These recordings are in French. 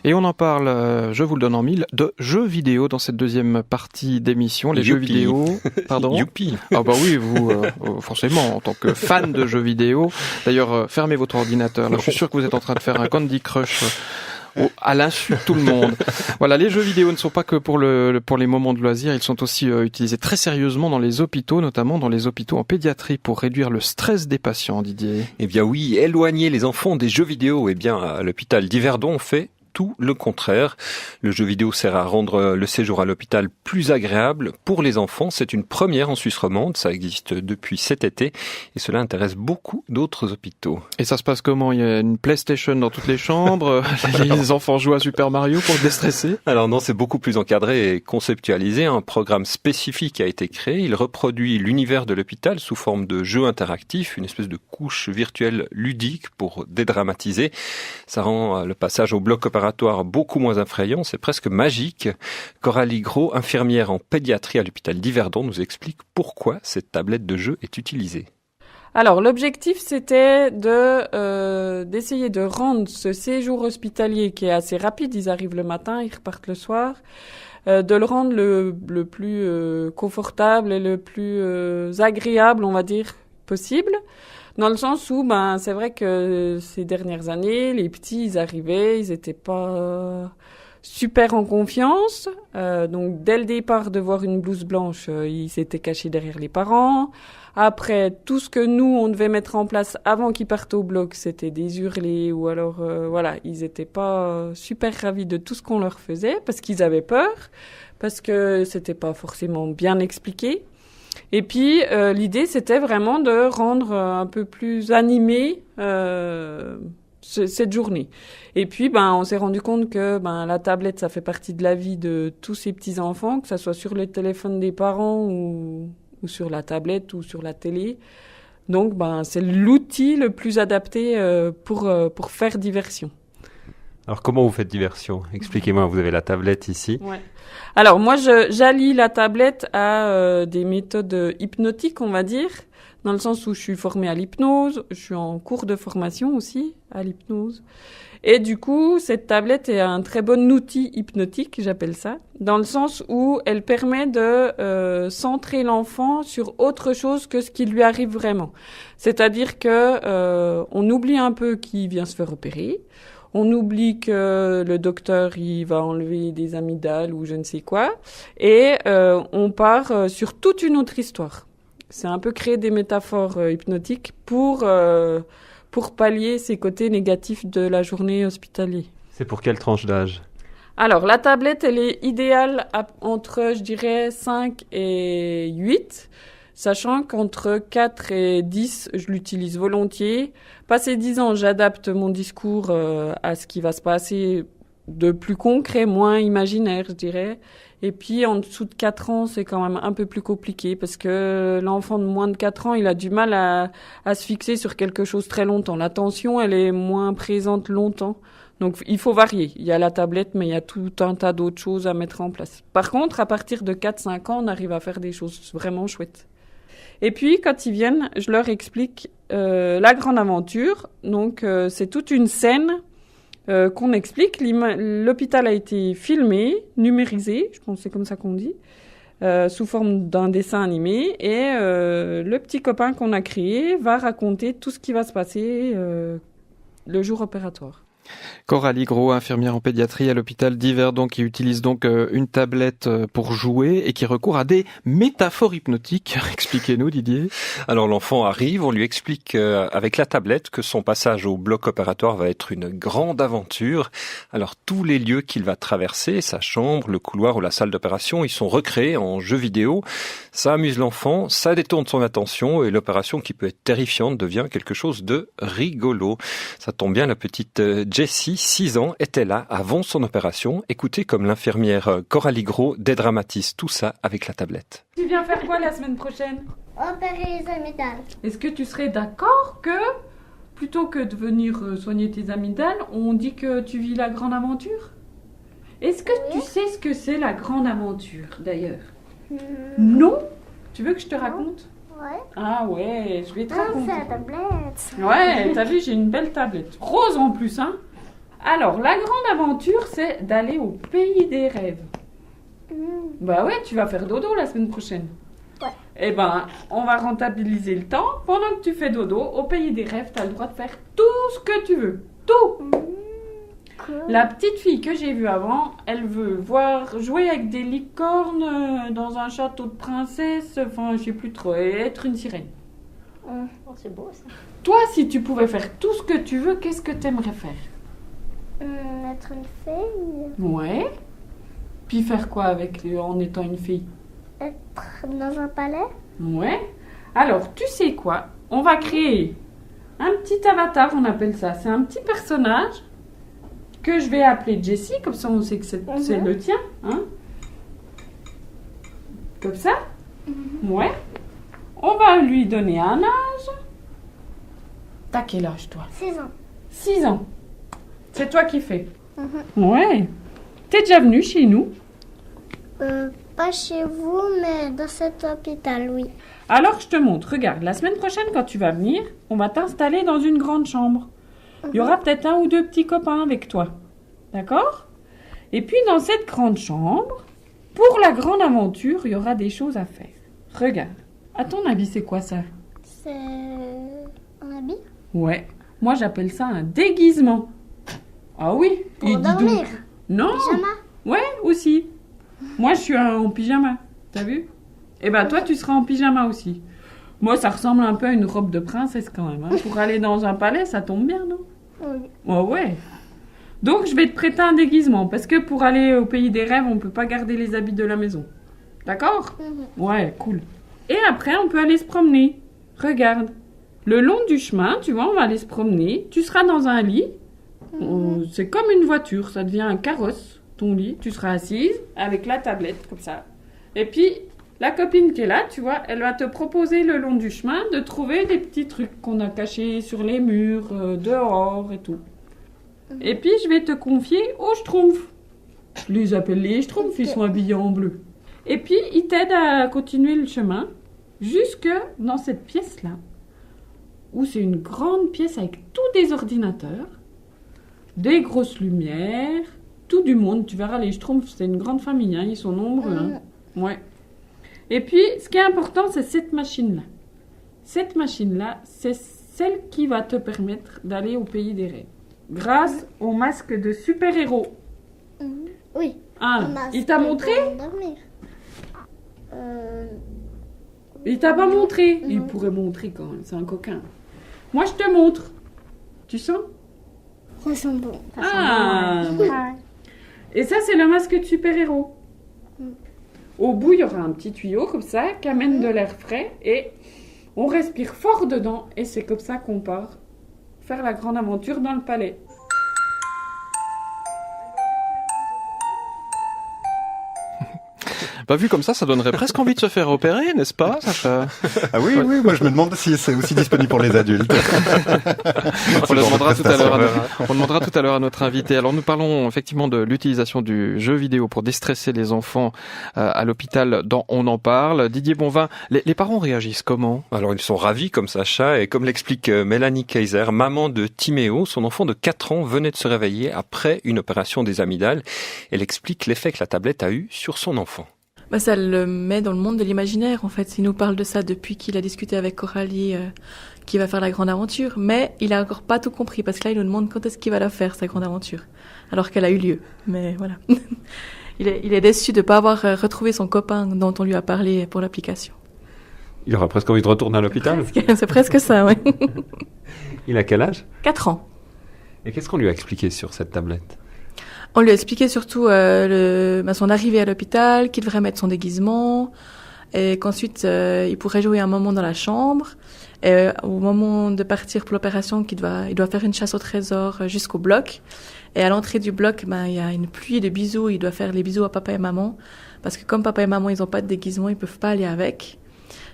Et on en parle, je vous le donne en mille, de jeux vidéo dans cette deuxième partie d'émission. Les jeux vidéo, pardon. Youpi. Ah bah oui, vous, forcément, en tant que fan de jeux vidéo. D'ailleurs, fermez votre ordinateur. Là, je suis sûr que vous êtes en train de faire un Candy Crush à l'insu de tout le monde. Voilà, les jeux vidéo ne sont pas que pour les moments de loisirs, ils sont aussi utilisés très sérieusement dans les hôpitaux, notamment dans les hôpitaux en pédiatrie pour réduire le stress des patients, Didier. Eh bien oui, éloigner les enfants des jeux vidéo. Eh bien, à l'hôpital d'Yverdon, on fait tout le contraire. Le jeu vidéo sert à rendre le séjour à l'hôpital plus agréable pour les enfants. C'est une première en Suisse romande. Ça existe depuis cet été et cela intéresse beaucoup d'autres hôpitaux. Et ça se passe comment ? Il y a une PlayStation dans toutes les chambres. Les enfants jouent à Super Mario pour se déstresser ? Alors non, c'est beaucoup plus encadré et conceptualisé. Un programme spécifique a été créé. Il reproduit l'univers de l'hôpital sous forme de jeu interactif, une espèce de couche virtuelle ludique pour dédramatiser. Ça rend le passage au bloc opératoire beaucoup moins effrayant, c'est presque magique. Coralie Gros, infirmière en pédiatrie à l'hôpital d'Yverdon, nous explique pourquoi cette tablette de jeu est utilisée. Alors, l'objectif, c'était d'essayer de rendre ce séjour hospitalier qui est assez rapide, ils arrivent le matin, ils repartent le soir, de le rendre le plus confortable et le plus agréable, on va dire, possible. Dans le sens où, c'est vrai que ces dernières années, les petits, ils arrivaient, ils étaient pas super en confiance. Donc, dès le départ, de voir une blouse blanche, ils s'étaient cachés derrière les parents. Après, tout ce que nous, on devait mettre en place avant qu'ils partent au bloc, c'était des hurlés ou alors, ils étaient pas super ravis de tout ce qu'on leur faisait parce qu'ils avaient peur, parce que c'était pas forcément bien expliqué. Et puis, l'idée, c'était vraiment de rendre un peu plus animé cette journée. Et puis, on s'est rendu compte que la tablette, ça fait partie de la vie de tous ces petits-enfants, que ça soit sur le téléphone des parents ou sur la tablette ou sur la télé. Donc, c'est l'outil le plus adapté pour faire diversion. Alors, comment vous faites diversion ? Expliquez-moi, vous avez la tablette ici. Ouais. Alors, moi, j'allie la tablette à des méthodes hypnotiques, on va dire, dans le sens où je suis formée à l'hypnose, je suis en cours de formation aussi à l'hypnose. Et du coup, cette tablette est un très bon outil hypnotique, j'appelle ça, dans le sens où elle permet de centrer l'enfant sur autre chose que ce qui lui arrive vraiment. C'est-à-dire que on oublie un peu qui vient se faire opérer. On oublie que le docteur, il va enlever des amygdales ou je ne sais quoi. Et on part sur toute une autre histoire. C'est un peu créer des métaphores hypnotiques pour pallier ces côtés négatifs de la journée hospitalière. C'est pour quelle tranche d'âge ? Alors, la tablette, elle est idéale entre, je dirais, 5 et 8. Sachant qu'entre 4 et 10, je l'utilise volontiers. Passé 10 ans, j'adapte mon discours à ce qui va se passer de plus concret, moins imaginaire, je dirais. Et puis, en dessous de 4 ans, c'est quand même un peu plus compliqué parce que l'enfant de moins de 4 ans, il a du mal à se fixer sur quelque chose très longtemps. L'attention, elle est moins présente longtemps. Donc, il faut varier. Il y a la tablette, mais il y a tout un tas d'autres choses à mettre en place. Par contre, à partir de 4-5 ans, on arrive à faire des choses vraiment chouettes. Et puis, quand ils viennent, je leur explique la grande aventure. Donc, c'est toute une scène qu'on explique. L'hôpital a été filmé, numérisé, je pense que c'est comme ça qu'on dit, sous forme d'un dessin animé. Et le petit copain qu'on a créé va raconter tout ce qui va se passer le jour opératoire. Coralie Gros, infirmière en pédiatrie à l'hôpital d'Yverdon, qui utilise donc une tablette pour jouer et qui recourt à des métaphores hypnotiques. Expliquez-nous, Didier. Alors l'enfant arrive, on lui explique avec la tablette que son passage au bloc opératoire va être une grande aventure. Alors tous les lieux qu'il va traverser, sa chambre, le couloir ou la salle d'opération, ils sont recréés en jeu vidéo. Ça amuse l'enfant, ça détourne son attention et l'opération qui peut être terrifiante devient quelque chose de rigolo. Ça tombe bien, la petite Jessie, 6 ans, était là avant son opération. Écoutez comme l'infirmière Coralie Gros dédramatise tout ça avec la tablette. Tu viens faire quoi la semaine prochaine ? Opérer les amygdales. Est-ce que tu serais d'accord que, plutôt que de venir soigner tes amygdales, on dit que tu vis la grande aventure ? Est-ce que tu sais ce que c'est la grande aventure, d'ailleurs ? Non ? Tu veux que je te raconte ? Ouais. Ah ouais, je vais te raconter. C'est la tablette. Ouais, t'as vu, j'ai une belle tablette. Rose en plus, hein ? Alors, la grande aventure, c'est d'aller au pays des rêves. Bah ouais, tu vas faire dodo la semaine prochaine. Ouais. Eh ben, on va rentabiliser le temps. Pendant que tu fais dodo, au pays des rêves, tu as le droit de faire tout ce que tu veux. Tout. Cool. La petite fille que j'ai vue avant, elle veut jouer avec des licornes dans un château de princesse, enfin, je sais plus trop, et être une sirène. Oh, c'est beau ça. Toi, si tu pouvais faire tout ce que tu veux, qu'est-ce que tu aimerais faire? Être une fille. Ouais. Puis faire quoi avec en étant une fille? Être dans un palais. Ouais. Alors, tu sais quoi? On va créer un petit avatar, on appelle ça. C'est un petit personnage que je vais appeler Jessie, comme ça on sait que c'est le tien. Hein? Comme ça? Ouais. On va lui donner un âge. T'as quel âge, toi? 6 ans. 6 ans. C'est toi qui fais? Ouais. T'es déjà venu chez nous? Pas chez vous, mais dans cet hôpital, oui. Alors, je te montre. Regarde, la semaine prochaine, quand tu vas venir, on va t'installer dans une grande chambre. Il y aura peut-être 1 ou 2 petits copains avec toi. D'accord? Et puis, dans cette grande chambre, pour la grande aventure, il y aura des choses à faire. Regarde. À ton avis, c'est quoi ça? C'est un habit Ouais. Moi, j'appelle ça un déguisement. Ah oui? pour Et dis dormir. donc. Non. Pyjama. Ouais, aussi. Moi, je suis en pyjama. T'as vu? Eh ben, toi, tu seras en pyjama aussi. Moi, ça ressemble un peu à une robe de princesse quand même. Hein. Pour aller dans un palais, ça tombe bien, non? Oui. Oh ouais. Donc, je vais te prêter un déguisement. Parce que pour aller au pays des rêves, on peut pas garder les habits de la maison. D'accord? Ouais, cool. Et après, on peut aller se promener. Regarde. Le long du chemin, tu vois, on va aller se promener. Tu seras dans un lit. C'est comme une voiture. Ça devient un carrosse, ton lit. Tu seras assise avec la tablette, comme ça. Et puis, la copine qui est là, tu vois, elle va te proposer le long du chemin de trouver des petits trucs qu'on a cachés sur les murs, dehors et tout. Et puis, je vais te confier aux Schtroumpfs. Je les appelle les Schtroumpfs, ils sont habillés en bleu. Et puis, ils t'aident à continuer le chemin jusque dans cette pièce-là, où c'est une grande pièce avec tous des ordinateurs, des grosses lumières, tout du monde. Tu verras, les Schtroumpfs, c'est une grande famille, hein, ils sont nombreux. Hein. Ouais. Et puis, ce qui est important, c'est cette machine-là. Cette machine-là, c'est celle qui va te permettre d'aller au pays des rêves. Grâce au masque de super-héros. Oui. Ah, il t'a montré? Pour dormir. Il t'a pas montré? Il pourrait montrer quand même, c'est un coquin. Moi, je te montre. Tu sens? Ça sent bon. Ah. Et ça, c'est le masque de super-héros. Au bout, il y aura un petit tuyau comme ça qui amène de l'air frais et on respire fort dedans et c'est comme ça qu'on part faire la grande aventure dans le palais. Bah, vu comme ça donnerait presque envie de se faire opérer, n'est-ce pas, Sacha? Ah oui, oui, moi je me demande si c'est aussi disponible pour les adultes. On le demandera tout à l'heure. On demandera tout à l'heure à notre invité. Alors nous parlons effectivement de l'utilisation du jeu vidéo pour déstresser les enfants à l'hôpital. Dans On en parle. Didier Bonvin, les parents réagissent comment? Alors ils sont ravis comme Sacha et comme l'explique Mélanie Kaiser, maman de Timéo, son enfant de 4 ans venait de se réveiller après une opération des amygdales. Elle explique l'effet que la tablette a eu sur son enfant. Bah, ça le met dans le monde de l'imaginaire, en fait. Il nous parle de ça depuis qu'il a discuté avec Coralie, qui va faire la grande aventure. Mais il a encore pas tout compris, parce que là, il nous demande quand est-ce qu'il va la faire, sa grande aventure. Alors qu'elle a eu lieu. Mais voilà. Il est déçu de pas avoir retrouvé son copain dont on lui a parlé pour l'application. Il aura presque envie de retourner à l'hôpital. C'est presque ça, ouais. Il a quel âge? 4 ans. Et qu'est-ce qu'on lui a expliqué sur cette tablette? On lui a expliqué surtout son arrivée à l'hôpital, qu'il devrait mettre son déguisement, et qu'ensuite il pourrait jouer un moment dans la chambre. Et au moment de partir pour l'opération, il doit faire une chasse au trésor jusqu'au bloc. Et à l'entrée du bloc, il y a une pluie de bisous. Il doit faire les bisous à papa et maman, parce que comme papa et maman, ils n'ont pas de déguisement, ils peuvent pas aller avec.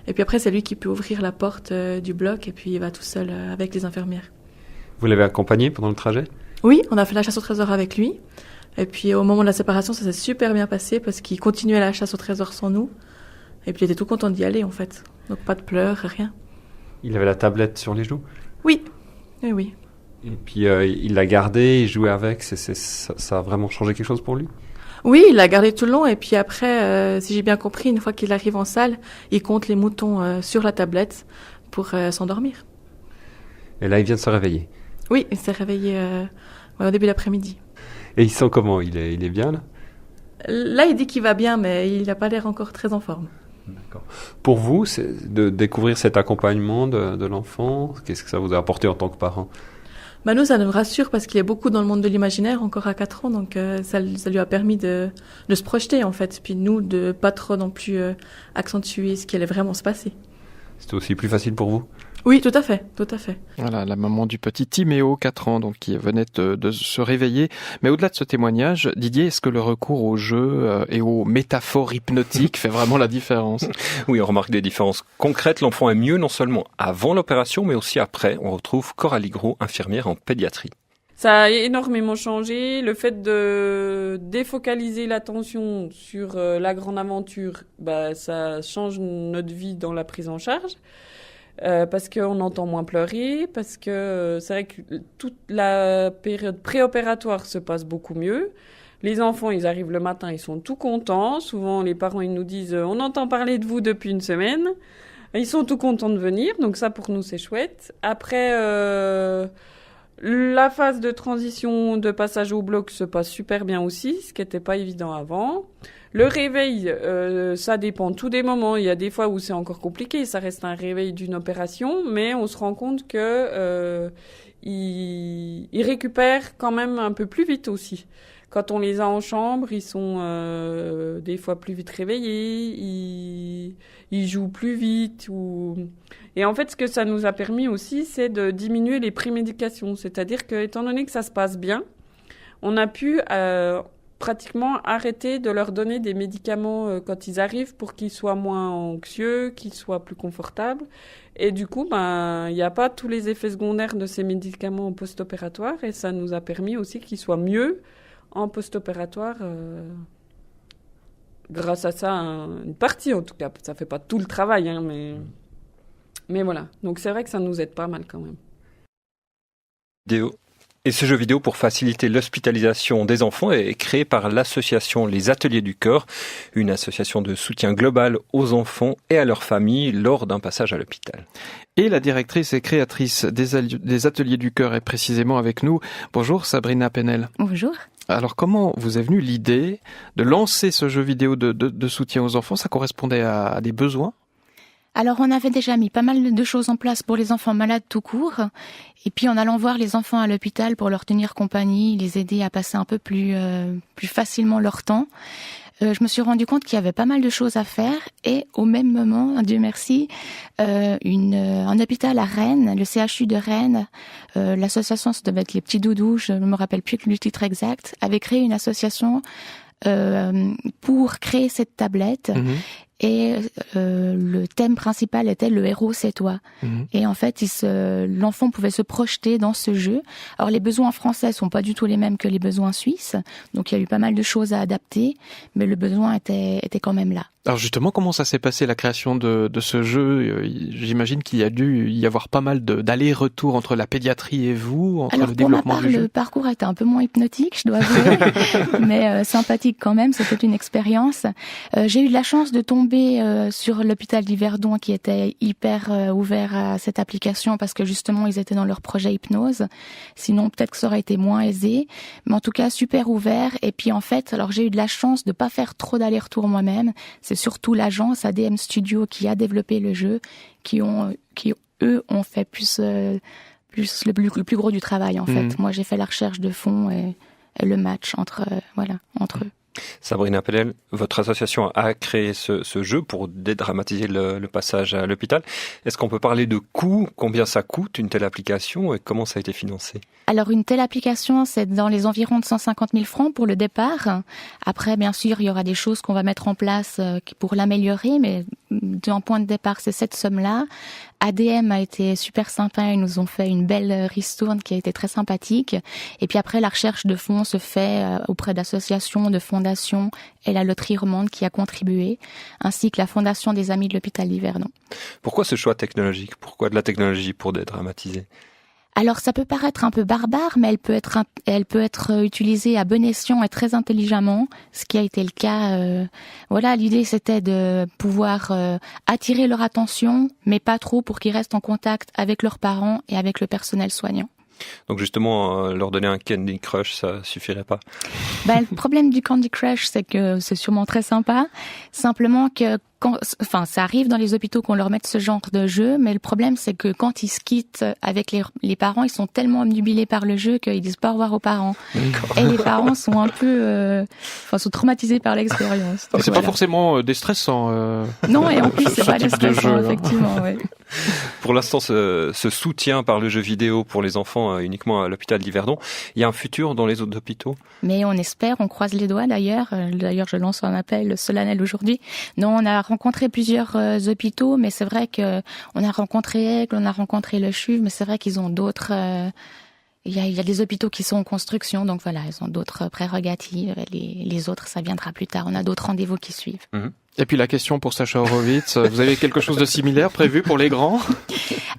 Et puis après, c'est lui qui peut ouvrir la porte du bloc, et puis il va tout seul avec les infirmières. Vous l'avez accompagné pendant le trajet? Oui, on a fait la chasse au trésor avec lui. Et puis au moment de la séparation, ça s'est super bien passé parce qu'il continuait la chasse au trésor sans nous. Et puis il était tout content d'y aller en fait. Donc pas de pleurs, rien. Il avait la tablette sur les genoux? Oui, oui, oui. Et puis il l'a gardé, il jouait avec, ça a vraiment changé quelque chose pour lui? Oui, il l'a gardé tout le long et puis après, si j'ai bien compris, une fois qu'il arrive en salle, il compte les moutons sur la tablette pour s'endormir. Et là, il vient de se réveiller. Oui, il s'est réveillé au début d'après-midi. Et il sent comment? Il est bien là? Là, il dit qu'il va bien, mais il n'a pas l'air encore très en forme. D'accord. Pour vous, c'est de découvrir cet accompagnement de l'enfant, qu'est-ce que ça vous a apporté en tant que parent? Nous, ça nous rassure parce qu'il est beaucoup dans le monde de l'imaginaire, encore à 4 ans, donc ça lui a permis de se projeter en fait, puis nous de pas trop non plus accentuer ce qui allait vraiment se passer. C'était aussi plus facile pour vous? Oui, tout à fait, tout à fait. Voilà, la maman du petit Timéo, 4 ans, donc qui venait de se réveiller. Mais au-delà de ce témoignage, Didier, est-ce que le recours au jeu et aux métaphores hypnotiques fait vraiment la différence? Oui, on remarque des différences concrètes. L'enfant est mieux non seulement avant l'opération, mais aussi après. On retrouve Coralie Gros, infirmière en pédiatrie. Ça a énormément changé. Le fait de défocaliser l'attention sur la grande aventure, ça change notre vie dans la prise en charge. Parce qu'on entend moins pleurer, parce que c'est vrai que toute la période préopératoire se passe beaucoup mieux. Les enfants, ils arrivent le matin, ils sont tout contents. Souvent, les parents, ils nous disent « On entend parler de vous depuis une semaine ». Ils sont tout contents de venir, donc ça, pour nous, c'est chouette. Après, la phase de transition, de passage au bloc se passe super bien aussi, ce qui n'était pas évident avant. Le réveil, ça dépend tous des moments. Il y a des fois où c'est encore compliqué, ça reste un réveil d'une opération, mais on se rend compte que ils récupèrent quand même un peu plus vite aussi. Quand on les a en chambre, ils sont des fois plus vite réveillés, ils jouent plus vite. Et en fait, ce que ça nous a permis aussi, c'est de diminuer les prémédications. C'est-à-dire que, étant donné que ça se passe bien, on a pu pratiquement arrêter de leur donner des médicaments quand ils arrivent pour qu'ils soient moins anxieux, qu'ils soient plus confortables. Et du coup, il n'y a pas tous les effets secondaires de ces médicaments en post-opératoire et ça nous a permis aussi qu'ils soient mieux en post-opératoire grâce à ça, une partie en tout cas. Ça fait pas tout le travail, hein, mais voilà. Donc c'est vrai que ça nous aide pas mal quand même. Et ce jeu vidéo pour faciliter l'hospitalisation des enfants est créé par l'association Les Ateliers du Cœur, une association de soutien global aux enfants et à leurs familles lors d'un passage à l'hôpital. Et la directrice et créatrice des Ateliers du Cœur est précisément avec nous. Bonjour Sabrina Penel. Bonjour. Alors comment vous est venue l'idée de lancer ce jeu vidéo de soutien aux enfants? Ça correspondait à des besoins? Alors, on avait déjà mis pas mal de choses en place pour les enfants malades tout court. Et puis, en allant voir les enfants à l'hôpital pour leur tenir compagnie, les aider à passer un peu plus facilement leur temps, je me suis rendu compte qu'il y avait pas mal de choses à faire. Et au même moment, Dieu merci, un hôpital à Rennes, le CHU de Rennes, l'association, ça devait être les Petits Doudous, je ne me rappelle plus le titre exact, avait créé une association pour créer cette tablette. Et le thème principal était le héros c'est toi. Et en fait, l'enfant pouvait se projeter dans ce jeu. Alors les besoins français sont pas du tout les mêmes que les besoins suisses, donc il y a eu pas mal de choses à adapter, mais le besoin était quand même là. Alors justement, comment ça s'est passé la création de ce jeu? J'imagine qu'il y a dû y avoir pas mal d'allers-retours entre la pédiatrie et vous, entre le développement du jeu. Le parcours était un peu moins hypnotique, je dois avouer, mais sympathique quand même, c'était une expérience. J'ai eu de la chance de tomber sur l'hôpital d'Yverdon qui était hyper ouvert à cette application parce que justement ils étaient dans leur projet hypnose. Sinon peut-être que ça aurait été moins aisé, mais en tout cas super ouvert. Et puis en fait, alors j'ai eu de la chance de pas faire trop d'allers-retours moi-même. C'est surtout l'agence ADM Studio qui a développé le jeu, qui eux ont fait plus le plus gros du travail en fait. Moi j'ai fait la recherche de fond et le match entre eux. Sabrina Penel, votre association a créé ce jeu pour dédramatiser le passage à l'hôpital. Est-ce qu'on peut parler de coût? Combien ça coûte une telle application et comment ça a été financé? Alors une telle application, c'est dans les environs de 150 000 francs pour le départ. Après, bien sûr, il y aura des choses qu'on va mettre en place pour l'améliorer, mais d'un point de départ, c'est cette somme-là. ADM a été super sympa, ils nous ont fait une belle ristourne qui a été très sympathique. Et puis après, la recherche de fonds se fait auprès d'associations, de fondations et la loterie romande qui a contribué, ainsi que la fondation des Amis de l'hôpital d'Yverdon. Pourquoi ce choix technologique? Pourquoi de la technologie pour dédramatiser? Alors ça peut paraître un peu barbare, mais elle peut être utilisée à bon escient et très intelligemment, ce qui a été le cas. Voilà, l'idée c'était de pouvoir attirer leur attention, mais pas trop pour qu'ils restent en contact avec leurs parents et avec le personnel soignant. Donc justement, leur donner un Candy Crush, ça suffirait pas. Le problème du Candy Crush, c'est que c'est sûrement très sympa. Simplement que ça arrive dans les hôpitaux qu'on leur mette ce genre de jeu, mais le problème, c'est que quand ils se quittent avec les parents, ils sont tellement obnubilés par le jeu qu'ils disent pas au revoir aux parents. Et les parents sont un peu, sont traumatisés par l'expérience. C'est pas forcément déstressant. Non, et en plus, c'est pas déstressant, effectivement, ouais. Pour l'instant, ce soutien par le jeu vidéo pour les enfants uniquement à l'hôpital d'Yverdon, il y a un futur dans les autres hôpitaux? Mais on espère, on croise les doigts d'ailleurs. D'ailleurs, je lance un appel solennel aujourd'hui. Non, on a rencontré plusieurs hôpitaux, mais c'est vrai que on a rencontré Aigle, on a rencontré le CHUV, mais c'est vrai qu'ils ont d'autres... Il y a des hôpitaux qui sont en construction, donc voilà, ils ont d'autres prérogatives. Les autres, ça viendra plus tard. On a d'autres rendez-vous qui suivent. Mmh. Et puis la question pour Sacha Horowitz, vous avez quelque chose de similaire prévu pour les grands?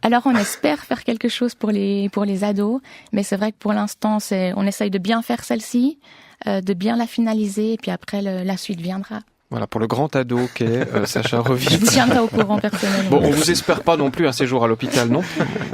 Alors on espère faire quelque chose pour les ados, mais c'est vrai que pour l'instant, on essaye de bien faire celle-ci, de bien la finaliser, et puis après la suite viendra. Voilà, pour le grand ado qu'est Sacha Horowitz. Je vous tiendrai au courant personnellement. Bon, on vous espère pas non plus un séjour à l'hôpital, non?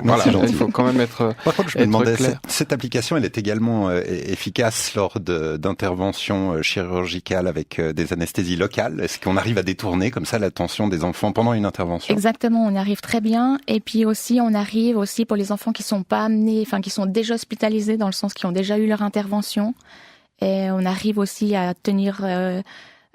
Voilà, il faut quand même être Par contre, je me demandais, clair. cette application, elle est également efficace lors d'interventions chirurgicales avec des anesthésies locales. Est-ce qu'on arrive à détourner comme ça l'attention des enfants pendant une intervention? Exactement, on arrive très bien. Et puis aussi, on arrive aussi pour les enfants qui sont pas amenés, qui sont déjà hospitalisés, dans le sens qui ont déjà eu leur intervention. Et on arrive aussi à tenir...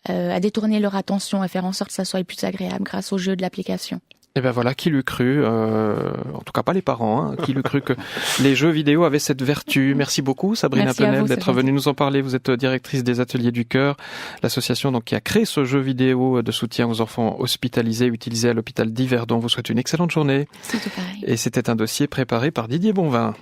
à détourner leur attention et faire en sorte que ça soit plus agréable grâce au jeu de l'application. Et ben voilà, qui l'eût cru, en tout cas pas les parents, qui l'eût cru que les jeux vidéo avaient cette vertu. Merci beaucoup Sabrina Penel d'être venue nous en parler. Vous êtes directrice des Ateliers du Cœur, l'association donc qui a créé ce jeu vidéo de soutien aux enfants hospitalisés utilisé à l'hôpital d'Yverdon. Vous souhaite une excellente journée. C'est tout pareil. Et c'était un dossier préparé par Didier Bonvin.